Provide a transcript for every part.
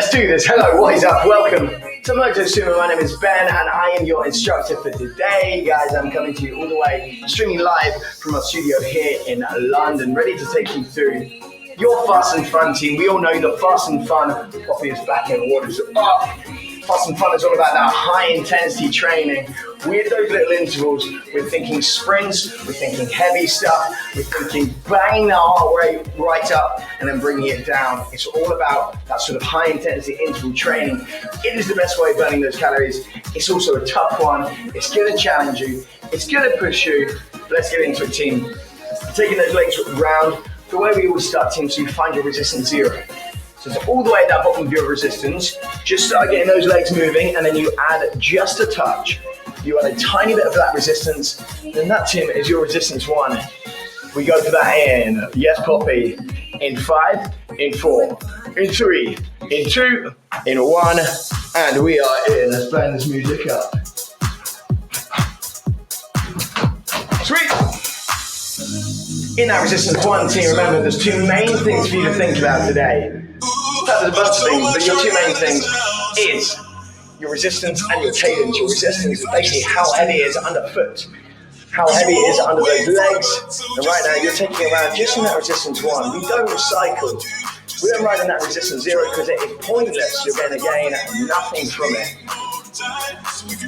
Let's do this. Hello, what is up? Welcome to Motosumo. My name is Ben and I am your instructor for today. Guys, I'm coming to you all the way, streaming live from our studio here in London, ready to take you through your Fast and Fun team. We all know the Fast and Fun coffee is back in orders up. Fast and Fun is all about that high intensity training. With those little intervals, we're thinking sprints, we're thinking heavy stuff, we're thinking banging the heart rate right up and then bringing it down. It's all about that sort of high intensity interval training. It is the best way of burning those calories. It's also a tough one. It's going to challenge you. It's going to push you. But let's get into it, team. Taking those legs round, the way we always start, team, so you find your resistance zero. So it's all the way at that bottom of your resistance. Just start getting those legs moving and then you add just a touch. You add a tiny bit of that resistance, then that, team, is your resistance one. We go for that in, yes, Poppy, in 5, in 4, in 3, in 2, in 1, and we are in. Let's burn this music up. Sweet. In that resistance one, team, remember there's two main things for you to think about today. There's a bunch of things, but your two main things is your resistance and your cadence. Your resistance is basically how heavy it is underfoot, how heavy it is under those legs. And right now you're taking around just in that resistance one. We don't recycle. We don't ride in that resistance zero because it is pointless. You're going to gain nothing from it.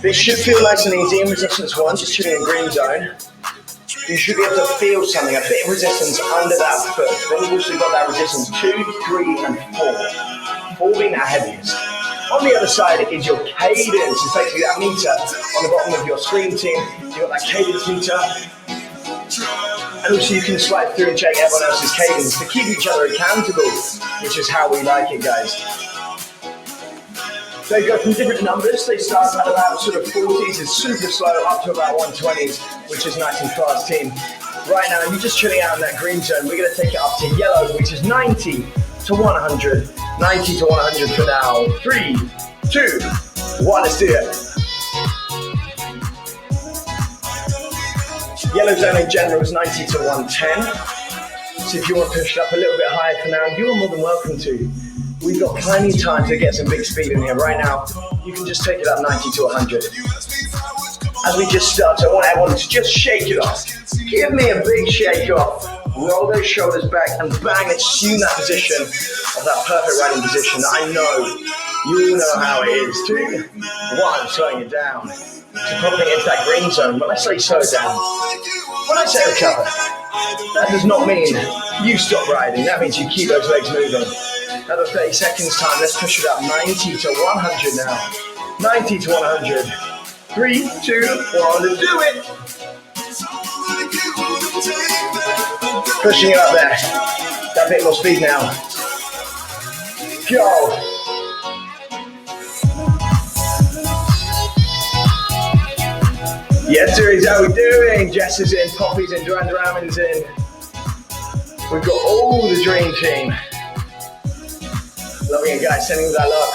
This should feel nice and easy in resistance one, just chilling in green zone. You should be able to feel something, a bit of resistance under that foot. Then you've also got that resistance 2, 3, and 4. 4 being that heaviest. On the other side is your cadence. It's basically that meter on the bottom of your screen, team. You've got that cadence meter. And also you can swipe through and check everyone else's cadence to keep each other accountable, which is how we like it, guys. They go from different numbers. They start at about sort of 40s, it's super slow, up to about 120s, which is nice and fast, team. Right now, you're just chilling out in that green zone. We're going to take it up to yellow, which is 90 to 100. 90 to 100 for now. 3, 2, 1, let's do it. Yellow zone in general is 90 to 110. So if you want to push it up a little bit higher for now, you're more than welcome to. We've got plenty of time to get some big speed in here. Right now, you can just take it up 90 to 100. As we just start, I want everyone to just shake it off. Give me a big shake off. Roll those shoulders back and bang, assume that position of that perfect riding position. I know, you know how it is. 2, 1, slowing it down. So popping into that green zone. When I say slow down, when I say recover, that does not mean you stop riding. That means you keep those legs moving. Another 30 seconds time. Let's push it up 90 to 100 now. 90 to 100. 3, 2, 1, let's do it. Pushing it up there. That bit more speed now. Go. Yes, series, how we doing? Jess is in, Poppy's in, Duran Duran's in. We've got all the dream team. Loving it, guys, sending that love.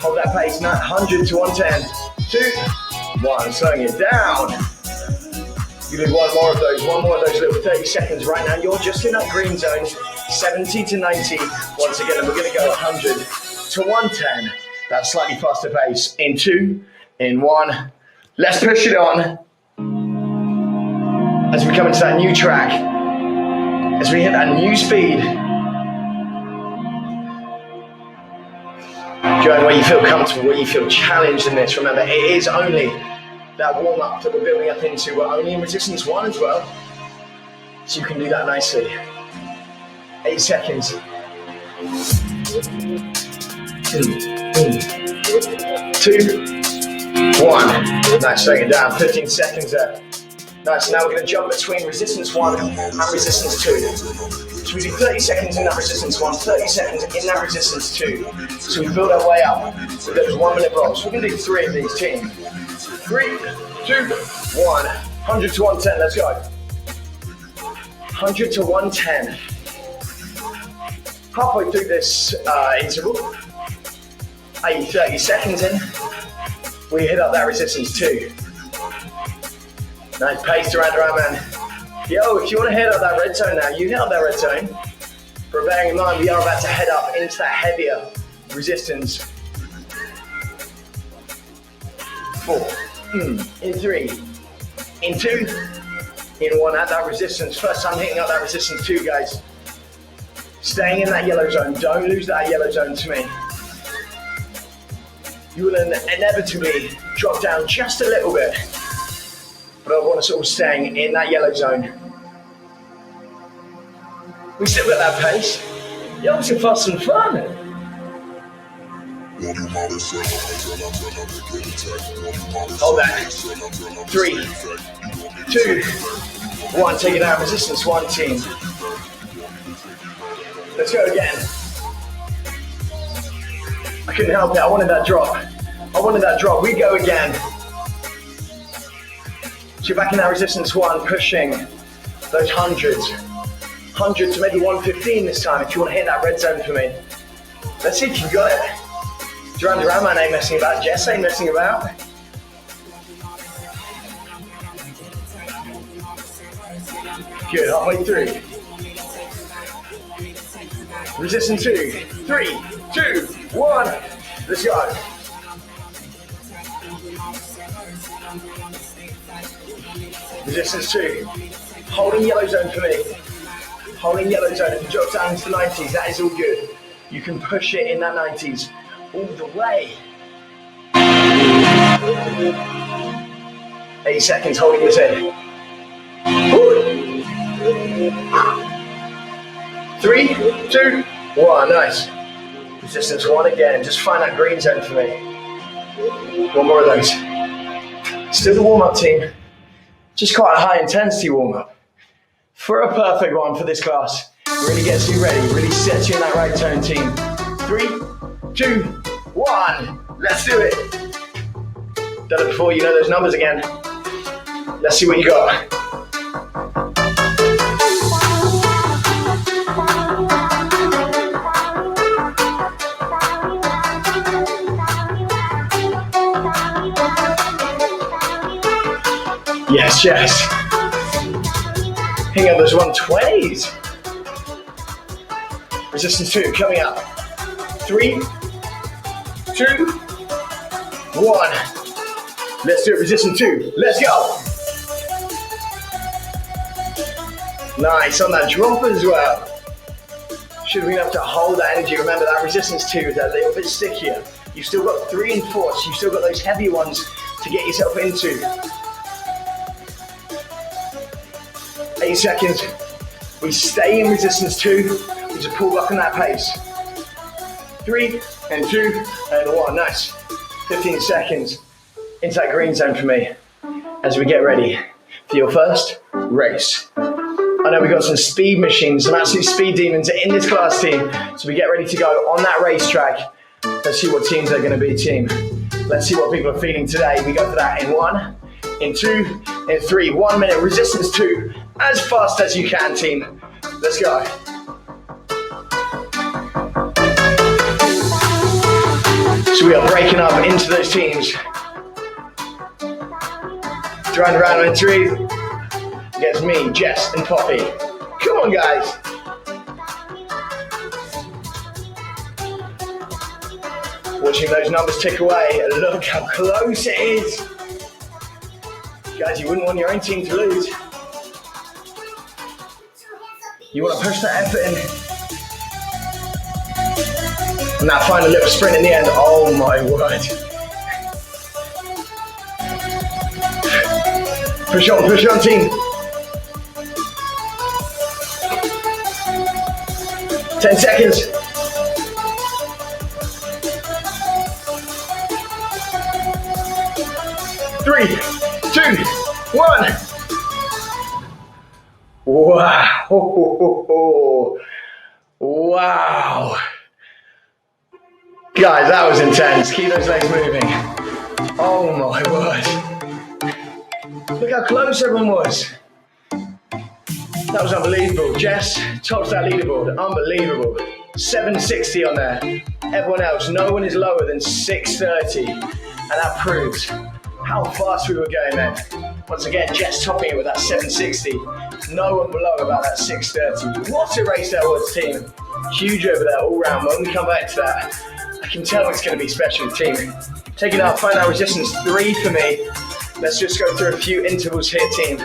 Hold that pace, 100 to 110. 2, 1, slowing it down. You do one more of those little 30 seconds right now. You're just in that green zone, 70 to 90. Once again, and we're gonna go 100 to 110. That slightly faster pace. In 2, in 1. Let's push it on. As we come into that new track, as we hit that new speed, going where you feel comfortable, where you feel challenged in this. Remember, it is only that warm-up that we're building up into. We're only in resistance 1 as well, so you can do that nicely. 8 seconds. 2, 1. Nice, slowing it down. 15 seconds there. Nice, now we're going to jump between resistance 1 and resistance 2. So we do 30 seconds in that resistance 1, 30 seconds in that resistance 2. So we build our way up with those 1 minute blocks. We're going to do 3 of these, team. 3, 2, 1. 100 to 110, let's go. 100 to 110. Halfway through this interval, 30 seconds in, we hit up that resistance 2. Nice pace to round around, man. Yo, if you want to head up that red zone now, you hit up that red zone. But bearing in mind, we are about to head up into that heavier resistance. 4, in 3, in 2, in 1, add that resistance. First time hitting up that resistance 2, guys. Staying in that yellow zone, don't lose that yellow zone to me. You will inevitably drop down just a little bit, but I want us all staying in that yellow zone. We still got that pace. Yo, it's fast and fun. Hold that. 3, 2, 1. Take it out. Resistance 1, team. Let's go again. I couldn't help it. I wanted that drop. We go again. So you're back in that resistance 1, pushing those hundreds. 100 to maybe 115 this time if you want to hit that red zone for me. Let's see if you got it. Duran Duran, man, ain't messing about. Jess ain't messing about. Good, halfway through. Resistance 2, 3, 2, 1. Let's go. Resistance 2. Holding yellow zone for me. Holding yellow zone. If you drop down into the 90s, that is all good. You can push it in that 90s all the way. 8 seconds holding this in. 3, 2, 1. Nice. Resistance 1 again. Just find that green zone for me. 1 more of those. Still the warm-up, team. Just quite a high intensity warm-up. For a perfect one for this class. Really gets you ready. Really sets you in that right tone, team. 3, 2, 1. Let's do it. Done it before, you know those numbers again. Let's see what you got. Yes, yes. Hang on those 120s. Resistance 2, coming up. 3, 2, 1. Let's do it, resistance 2. Let's go. Nice, on that drop as well. Should have been able to hold that energy. Remember that resistance 2 is a little bit stickier. You've still got 3 and 4, so you've still got those heavy ones to get yourself into. 8 seconds. We stay in resistance 2. We just pull back on that pace. 3 and 2 and 1. Nice. 15 seconds into that green zone for me as we get ready for your first race. I know we've got some speed machines, some absolute speed demons in this class, team. So we get ready to go on that racetrack. Let's see what teams are going to be, team. Let's see what people are feeling today. We go for that in 1, in 2, in 3. 1 minute, resistance 2. As fast as you can, team. Let's go. So we are breaking up into those teams. Round around in 3. Against me, Jess, and Poppy. Come on, guys. Watching those numbers tick away. Look how close it is. Guys, you wouldn't want your own team to lose. You want to push that effort in. And that final little sprint in the end. Oh my word. Push on, team. 10 seconds. 3, 2, 1. Wow. Wow. Guys, that was intense. Keep those legs moving. Oh my word. Look how close everyone was. That was unbelievable. Jess tops that leaderboard. Unbelievable. 760 on there. Everyone else, no one is lower than 630. And that proves how fast we were going then. Once again, Jess topping it with that 760. No one below about that 630. What a race that was, team. Huge over there, all round. When we come back to that, I can tell it's going to be special, team. Take it out, find that resistance. 3 for me. Let's just go through a few intervals here, team.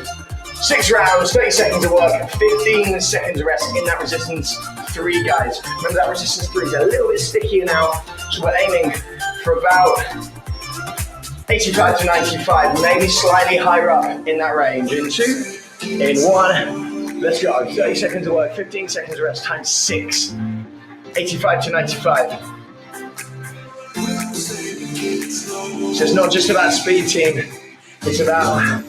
6 rounds, 30 seconds of work, 15 seconds of rest in that resistance 3, guys. Remember that resistance 3 is a little bit stickier now, so we're aiming for about 85 to 95, maybe slightly higher up in that range. In 2, in 1, let's go. 30 seconds of work, 15 seconds of rest, times 6, 85 to 95. So it's not just about speed, team, it's about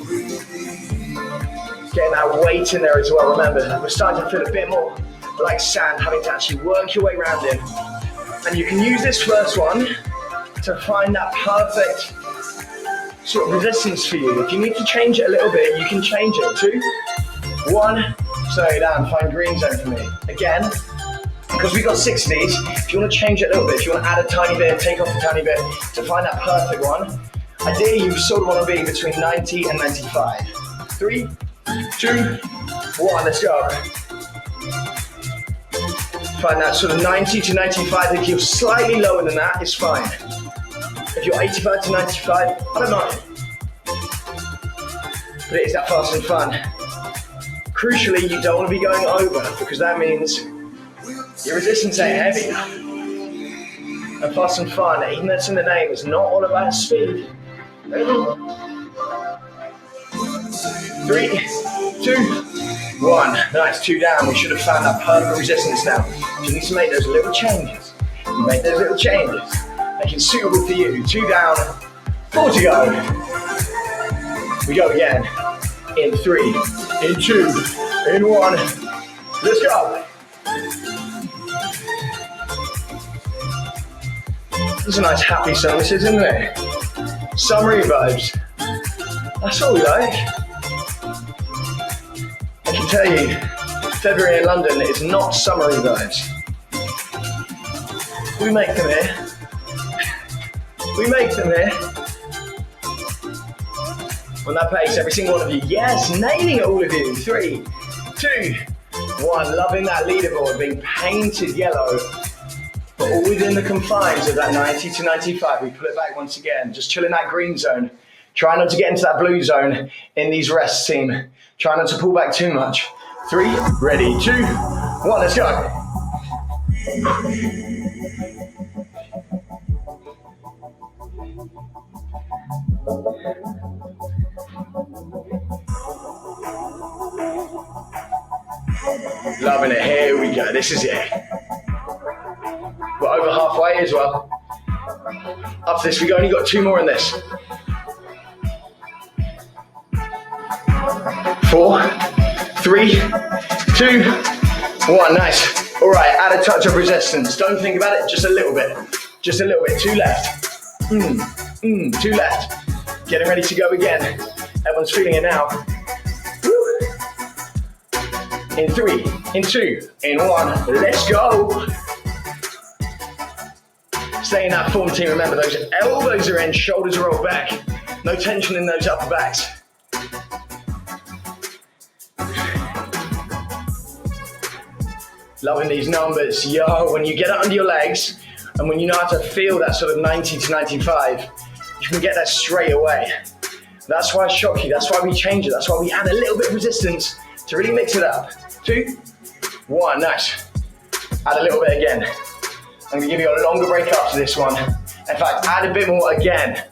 getting that weight in there as well. Remember, we're starting to feel a bit more like sand, having to actually work your way around in. And you can use this first one to find that perfect sort of resistance for you. If you need to change it a little bit, you can change it. 2, 1, slow it down, find green zone for me. Again, because we've got 6 of these, if you want to change it a little bit, if you want to add a tiny bit, take off a tiny bit, to find that perfect one, ideally you sort of want to be between 90 and 95. 3, 2, 1, let's go. Find that sort of 90 to 95. If you're slightly lower than that, it's fine. If you're 85 to 95, I don't mind. But it is that fast and fun. Crucially, you don't want to be going over, because that means your resistance ain't heavy enough. And fast and fun, even though it's in the name, it's not all about speed. 3, 2, 1. Nice, 2 down. We should have found that perfect resistance now. You need to make those little changes. You make those little changes. Make it suitable for you. 2 down, 4 to go. We go again. In 3, in 2, in 1. Let's go. There's a nice happy service, isn't there? Summery vibes. That's all we like. I can tell you, February in London is not summery vibes. We make them here. We make them here. On that pace, every single one of you. Yes, nailing it, all of you. 3, 2, 1. Loving that leaderboard being painted yellow, but all within the confines of that 90 to 95. We pull it back once again. Just chill in that green zone. Try not to get into that blue zone in these rests, team. Try not to pull back too much. 3, ready, 2, 1, let's go. Loving it, here we go, this is it. We're over halfway as well. Up to this, we've only got 2 more in this. 4, 3, 2, 1, nice. All right, add a touch of resistance. Don't think about it, just a little bit. Just a little bit, 2 left. 2 left. Getting ready to go again. Everyone's feeling it now. Woo. In 3, in 2, in 1, let's go. Stay in that form, team. Remember, those elbows are in, shoulders are rolled back. No tension in those upper backs. Loving these numbers. Yo, when you get it under your legs, and when you know how to feel that sort of 90 to 95, you can get that straight away. That's why I shock you. That's why we change it. That's why we add a little bit of resistance to really mix it up. 2, 1, nice. Add a little bit again. I'm gonna give you a longer break up to this one. In fact, add a bit more again.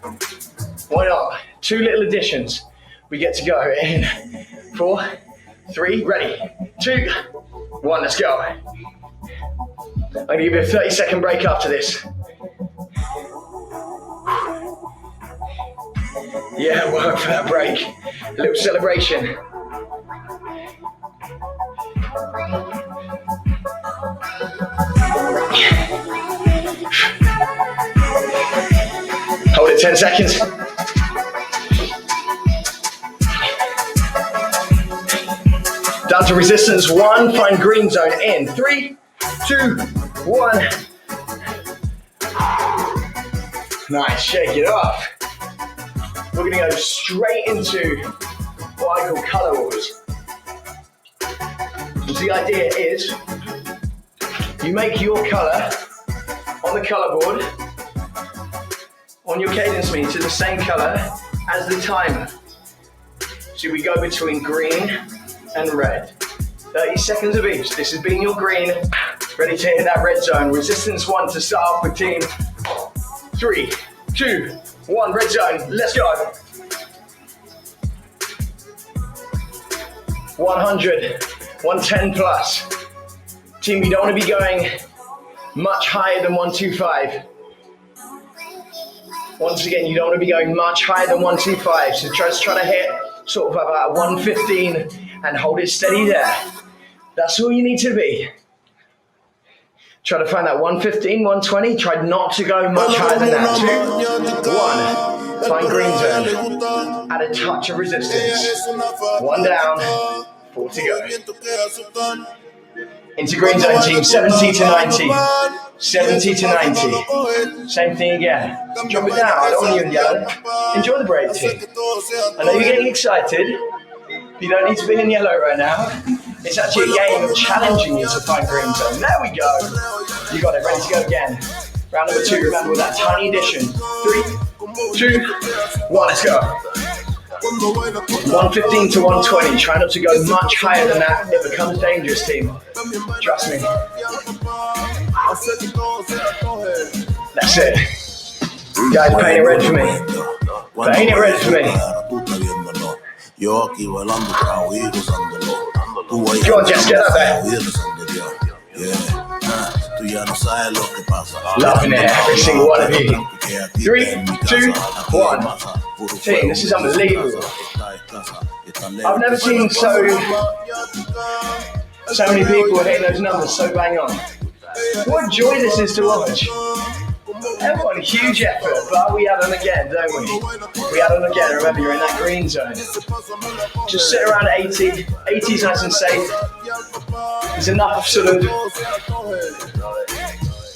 Why not? 2 little additions. We get to go in 4, 3, ready, 2, 1, let's go. I'm gonna give you a 30-second break after this. Yeah, work for that break. A little celebration. Hold it 10 seconds. Down to resistance 1, find green zone in 3, 2, 1. Nice, shake it off. We're gonna go straight into what I call color wars. So the idea is, You make your color on the color board, on your cadence meter, the same color as the timer. So we go between green and red. 30 seconds of each. This has been your green. Ready to hit that red zone. Resistance 1 to start off with, team. 3, 2, 1, red zone. Let's go. 100, 110 plus. Team, you don't want to be going much higher than 125. Once again, you don't want to be going much higher than 125. So just try to hit sort of about 115 and hold it steady there. That's all you need to be. Try to find that 115, 120. Try not to go much higher than that. 2, 1. Find green zone. Add a touch of resistance. 1 down. 4 to go. Into green zone, team. 70 to 90. 70 to 90. Same thing again. Drop it down. I don't want you in yellow. Enjoy the break, team. I know you're getting excited. You don't need to be in yellow right now. It's actually a game of challenging you to find green zone. There we go. You got it. Ready to go again. Round number 2. Remember with that tiny addition. 3, 2, 1. Let's go. 115 to 120. Try not to go much higher than that. It becomes dangerous, team. Trust me. That's it. You guys, paint it red for me. Paint it red for me. Go on, Jess, get up there. Loving it, every single one of you. 3, 2, 1. Team, this is unbelievable. I've never seen so many people hitting those numbers so bang on. What joy this is to watch. Everyone, huge effort, but we add on again, don't we? We add on again. Remember, you're in that green zone. Just sit around 80. 80 is nice and safe. There's enough sort of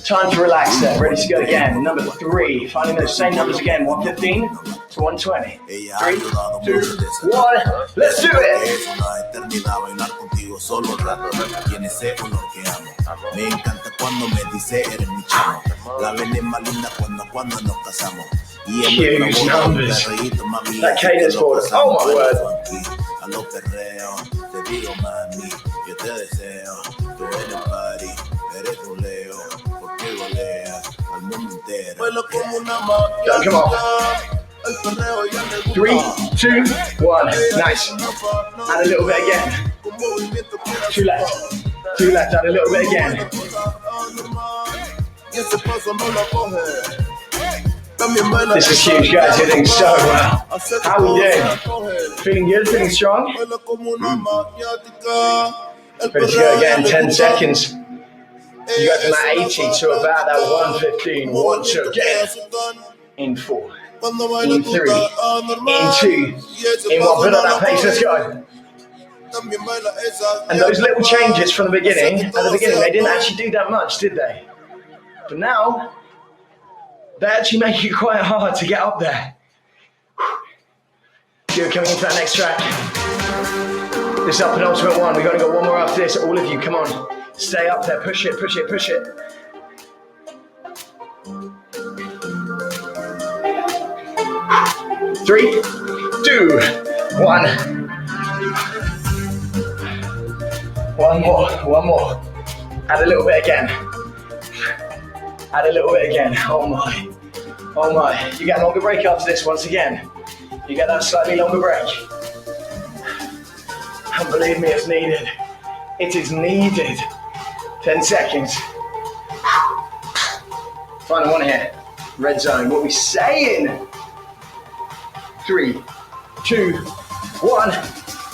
time to relax there. Ready to go again. Number 3, finding those same numbers again. 115 to 120. 3, 2, 1. Let's do it. Me encanta cuando me dice eres mi chamo. La ven es más linda cuando nos casamos. Huge numbers. That cadence board. Oh my word. A los perreos, te digo mami, yo te deseo. Tú eres party, eres roleo, porque goleas al mundo entero. Go, come on. 3, 2, 1. Nice. And a little bit again. 2 left. 2 left, add a little bit again. This is huge, guys. You're doing so well. How are we doing? Feeling good? Feeling strong? Ready to go again. 10 seconds. You go from that 80 to about that 115. 1, 2, again. In 4. In 3. In 2. In 1. Put on that pace. Let's go. And those little changes from the beginning, they didn't actually do that much, did they? But now, they actually make it quite hard to get up there. Good, coming into that next track. This is our penultimate one. We've only got one more after this. All of you, come on. Stay up there. Push it, push it, push it. Three, 2, 1. One more. Add a little bit again. Add a little bit again. Oh my. You get a longer break after this once again. You get that slightly longer break. And believe me, it's needed. It is needed. 10 seconds. Final one here. Red zone. What are we saying? 3, 2, 1,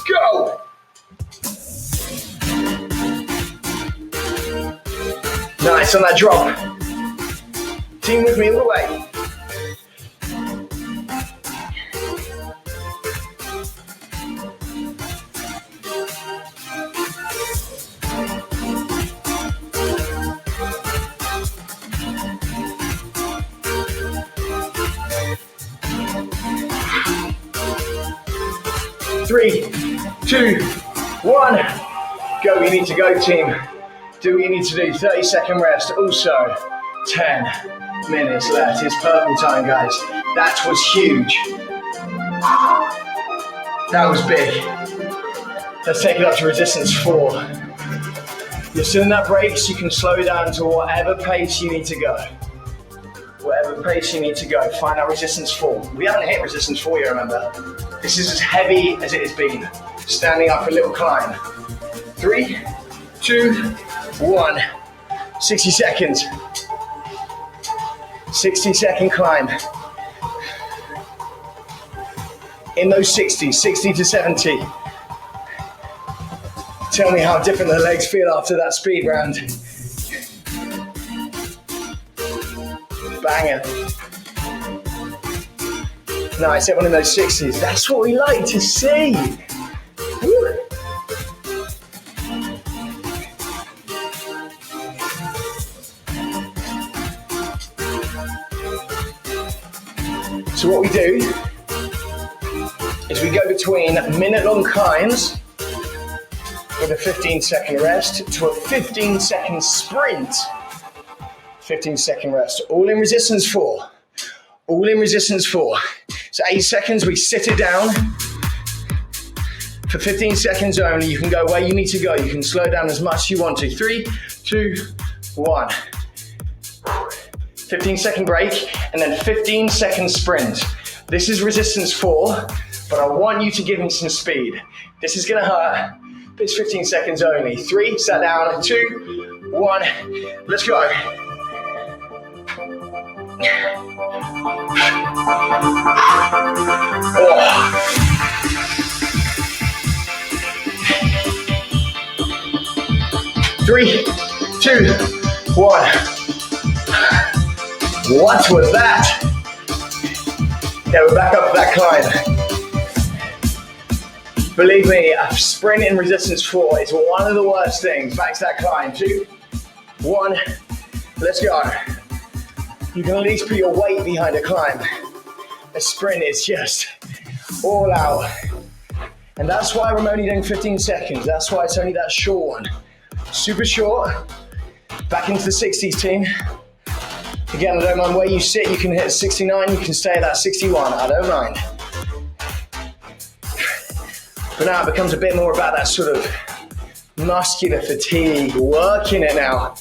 go! Nice on that drop. Team with me all the way. Three, 2, 1. Go, you need to go, team. Do what you need to do. 30-second rest. Also, 10 minutes left. It's purple time, guys. That was huge. That was big. Let's take it up to resistance 4. You're still in that break, so you can slow down to whatever pace you need to go. Whatever pace you need to go. Find out resistance 4. We haven't hit resistance 4 yet, remember? This is as heavy as it has been. Standing up for a little climb. 3, 2, 1. 60 seconds. 60-second climb. In those 60 to 70. Tell me how different the legs feel after that speed round. Banger. Nice, everyone in those 60s. That's what we like to see. Woo. So what we do is we go between minute-long climbs with a 15-second rest to a 15-second sprint. 15-second rest, all in resistance 4. All in resistance 4. So 8 seconds, we sit it down. For 15 seconds only, you can go where you need to go. You can slow down as much as you want to. 3, 2, 1. 15-second break, and then 15-second sprint. This is resistance 4, but I want you to give me some speed. This is gonna hurt, but it's 15 seconds only. 3, sat down, 2, 1, let's go. Oh. 3, 2, 1. What was that? Yeah, we're back up that climb. Believe me, a sprint in resistance 4 is one of the worst things. Back to that climb. 2, 1, let's go. You can at least put your weight behind a climb. A sprint is just all out. And that's why I'm only doing 15 seconds. That's why it's only that short one. Super short. Back into the 60s, team. Again, I don't mind where you sit. You can hit 69, you can stay at that 61. I don't mind. But now it becomes a bit more about that sort of muscular fatigue, working it now.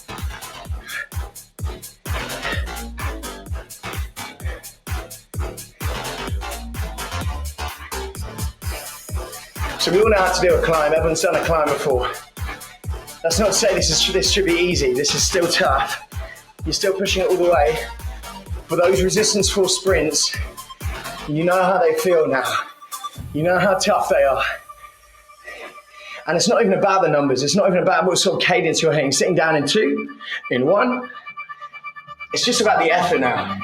So we all know how to do a climb. Everyone's done a climb before. That's not to say this should be easy. This is still tough. You're still pushing it all the way. For those resistance 4 sprints, you know how they feel now. You know how tough they are. And it's not even about the numbers. It's not even about what sort of cadence you're hitting. Sitting down in 2, in 1. It's just about the effort now.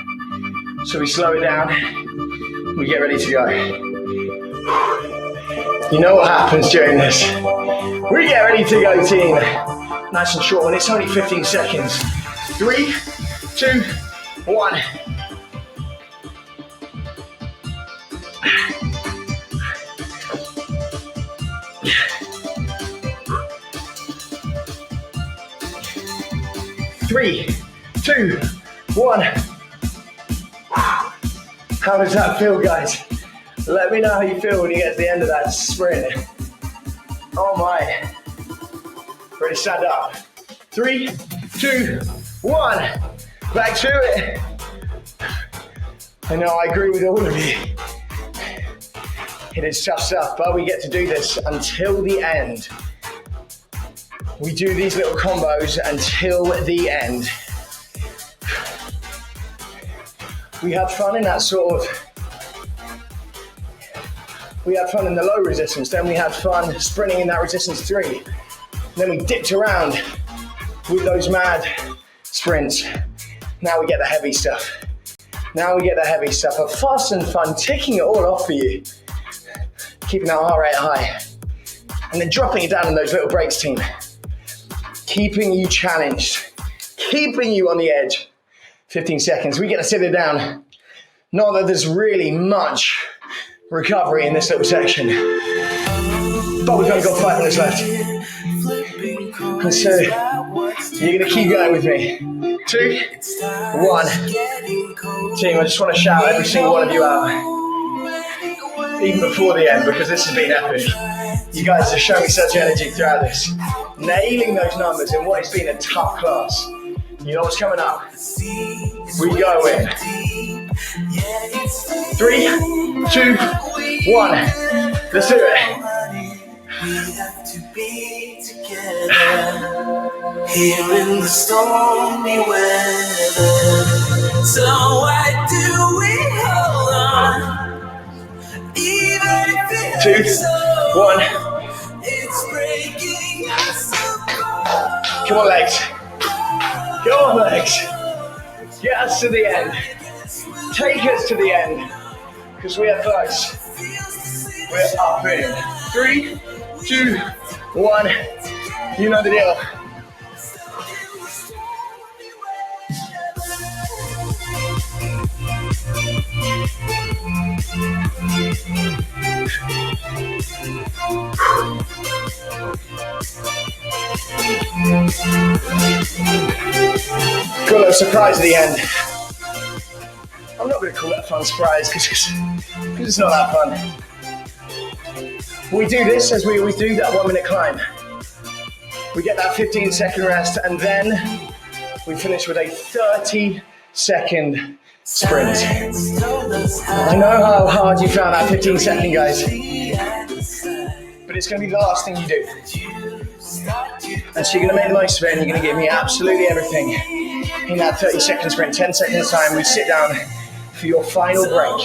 So we slow it down. We get ready to go. You know what happens during this. We get ready to go, team. Nice and short, and it's only 15 seconds. 3, 2, 1. Three, 2, 1. How does that feel, guys? Let me know how you feel when you get to the end of that sprint. Oh my. Ready to stand up. 3, 2, 1. Back to it. I know, I agree with all of you. It is tough stuff, but we get to do this until the end. We do these little combos until the end. We had fun in that sort of, we had fun in the low resistance, then we had fun sprinting in that resistance 3. Then we dipped around with those mad sprints. Now we get the heavy stuff. Now we get the heavy stuff. A fast and fun, ticking it all off for you. Keeping that heart rate high. And then dropping it down in those little breaks, team. Keeping you challenged. Keeping you on the edge. 15 seconds. We get to sit it down. Not that there's really much recovery in this little section. But we've only got 5 minutes left. And so You're gonna keep going with me. 2, 1. Team, I just want to shout every single one of you out, even before the end, because this has been epic. You guys have shown me such energy throughout this, nailing those numbers in what has been a tough class. You know what's coming up? We go in. 3, 2, 1. Let's do it. We have to be together here in the stormy weather. So why do we hold on? Even if it's 2, 1. It's breaking us apart. Come on, legs. Go on, legs. Get us to the end. Take us to the end. Because we are close. We're up in. 3, 2, 1. You know the deal. Got a little surprise at the end. I'm not going to call it a fun surprise because it's not that fun. We do this as we always do, that 1 minute climb. We get that 15-second rest and then we finish with a 30-second sprint. I know how hard you found that 15-second, guys, but it's going to be the last thing you do. And so you're going to make the most of it and you're going to give me absolutely everything in that 30-second sprint. 10 seconds time, we sit down for your final break.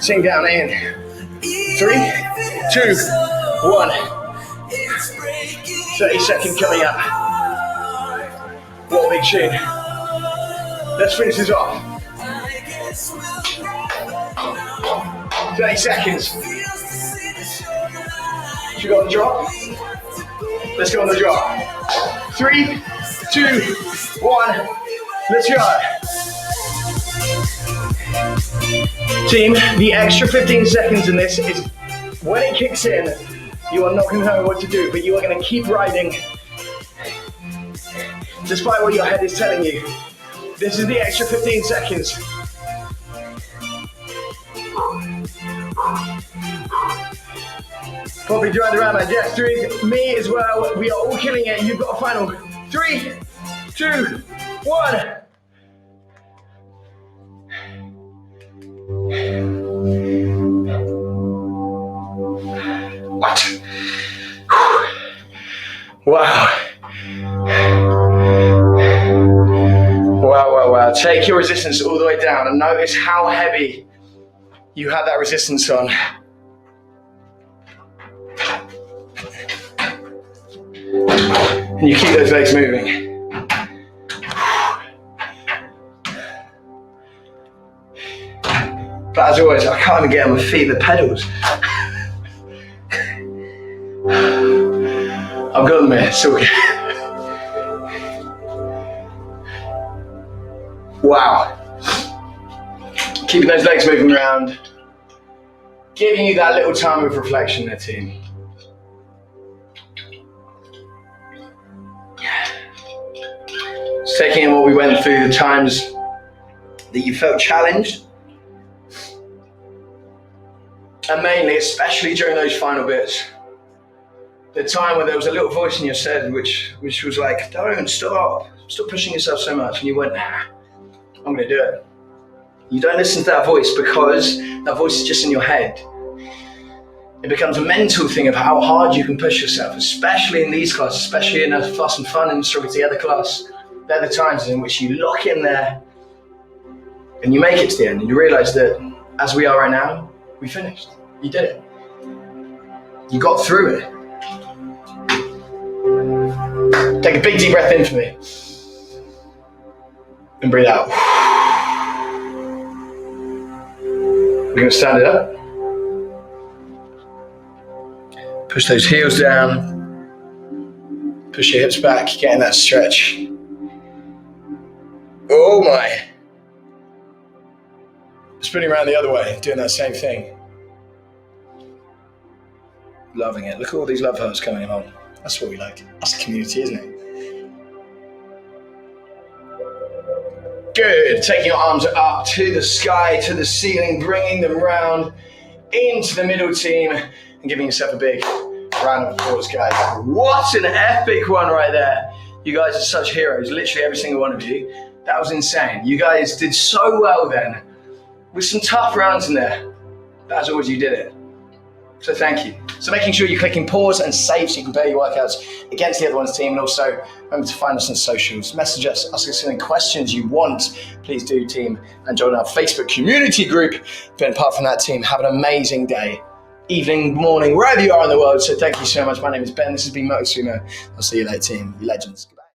Sink down in. 3, 2, 1. 30-second coming up. What a big tune. Let's finish this off. 30 seconds. Should we go on the drop? Let's go on the drop. 3, 2, 1. Let's go. Team, the extra 15 seconds in this is when it kicks in, you are not going to know what to do, but you are going to keep riding despite what your head is telling you. This is the extra 15 seconds. Poppy drive around my desk. 3, me as well. We are all killing it. You've got a final 3, 2, 1. What? Wow. Wow. Take your resistance all the way down and notice how heavy you have that resistance on. And you keep those legs moving. But as always, I can't even get on my feet, the pedals. I've got them here, it's all good. Wow. Keeping those legs moving around. Giving you that little time of reflection there, team. Just taking in what we went through, the times that you felt challenged. And mainly, especially during those final bits, the time where there was a little voice in your head which was like, don't, stop pushing yourself so much. And you went, nah, I'm gonna do it. You don't listen to that voice because that voice is just in your head. It becomes a mental thing of how hard you can push yourself, especially in these classes, especially in a Fast and Fun and Struggle Together class. They're the times in which you lock in there and you make it to the end and you realize that as we are right now, we finished. You did it. You got through it. Take a big deep breath in for me. And breathe out. We're going to stand it up. Push those heels down. Push your hips back, getting that stretch. Oh my. Spinning around the other way, doing that same thing. Loving it. Look at all these love hearts coming on. That's what we like. That's a community, isn't it? Good. Taking your arms up to the sky, to the ceiling, bringing them round into the middle team and giving yourself a big round of applause, guys. What an epic one right there. You guys are such heroes, literally every single one of you. That was insane. You guys did so well then, with some tough rounds in there. As always, you did it. So thank you. So making sure you're clicking pause and save so you can compare your workouts against the other one's team. And also remember to find us on socials. Message us, ask us any questions you want. Please do, team, and join our Facebook community group. Been apart from that, team, have an amazing day, evening, morning, wherever you are in the world. So thank you so much. My name is Ben. This has been Motosumo. I'll see you later, team. You legends. Goodbye.